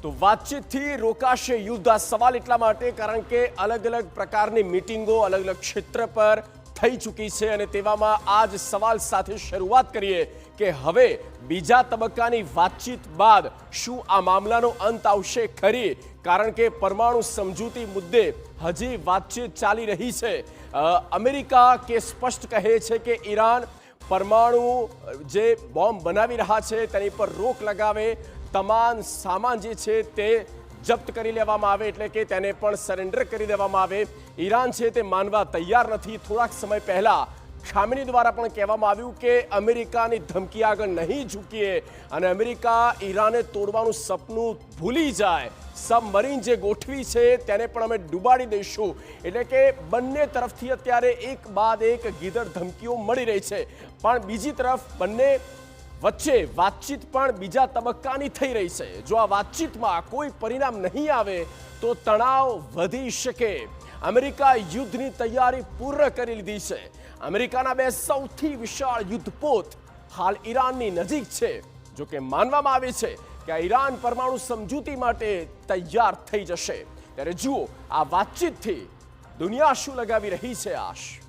તો વાતચીતથી રોકાશે યુદ્ધ? આ સવાલ એટલા માટે કારણ કે અલગ અલગ પ્રકારની મીટિંગો અલગ અલગ ક્ષેત્ર પર થઈ ચૂકી છે અને તેવામાં આ જ સવાલ સાથે શરૂઆત કરીએ કે હવે બીજા તબક્કાની વાતચીત બાદ શું આ મામલાનો અંત આવશે ખરી? કારણ કે પરમાણુ સમજૂતી મુદ્દે હજી વાતચીત ચાલી રહી છે। અમેરિકા કે સ્પષ્ટ કહે છે કે ઈરાન પરમાણુ જે બોમ્બ બનાવી રહ્યા છે તેની પર રોક લગાવે, તમામ સામાન જે છે તે જપ્ત કરી લેવામાં આવે, એટલે કે તેને પણ સરેન્ડર કરી દેવામાં આવે। ઈરાન છે તે માનવા તૈયાર નથી। થોડાક સમય પહેલા ખામેની દ્વારા પણ કહેવામાં આવ્યું કે અમેરિકાની ધમકી આગળ નહીં ઝૂકીએ અને અમેરિકા ઈરાને તોડવાનું સપનું ભૂલી જાય। સબમરીન જે ગોઠવી છે તેને પણ અમે ડૂબાડી દઈશું। એટલે કે બંને તરફથી અત્યારે એક બાદ એક ગીદડ ધમકીઓ મળી રહી છે, પણ બીજી તરફ બંને વચ્ચે વાતચીત પણ બીજા તબક્કાની થઈ રહી છે। જો આ વાતચીતમાં કોઈ પરિણામ નહીં આવે તો તણાવ વધી શકે। અમેરિકા યુદ્ધની તૈયારી પૂર્ણ કરી લીધી છે। અમેરિકાના બે સૌથી વિશાળ યુદ્ધપોત હાલ ઈરાનની નજીક છે। જો કે માનવામાં આવે છે કે ઈરાન પરમાણુ સમજૂતી માટે તૈયાર થઈ જશે। ત્યારે જુઓ આ વાતચીતથી દુનિયા શું લગાવી રહી છે આશ।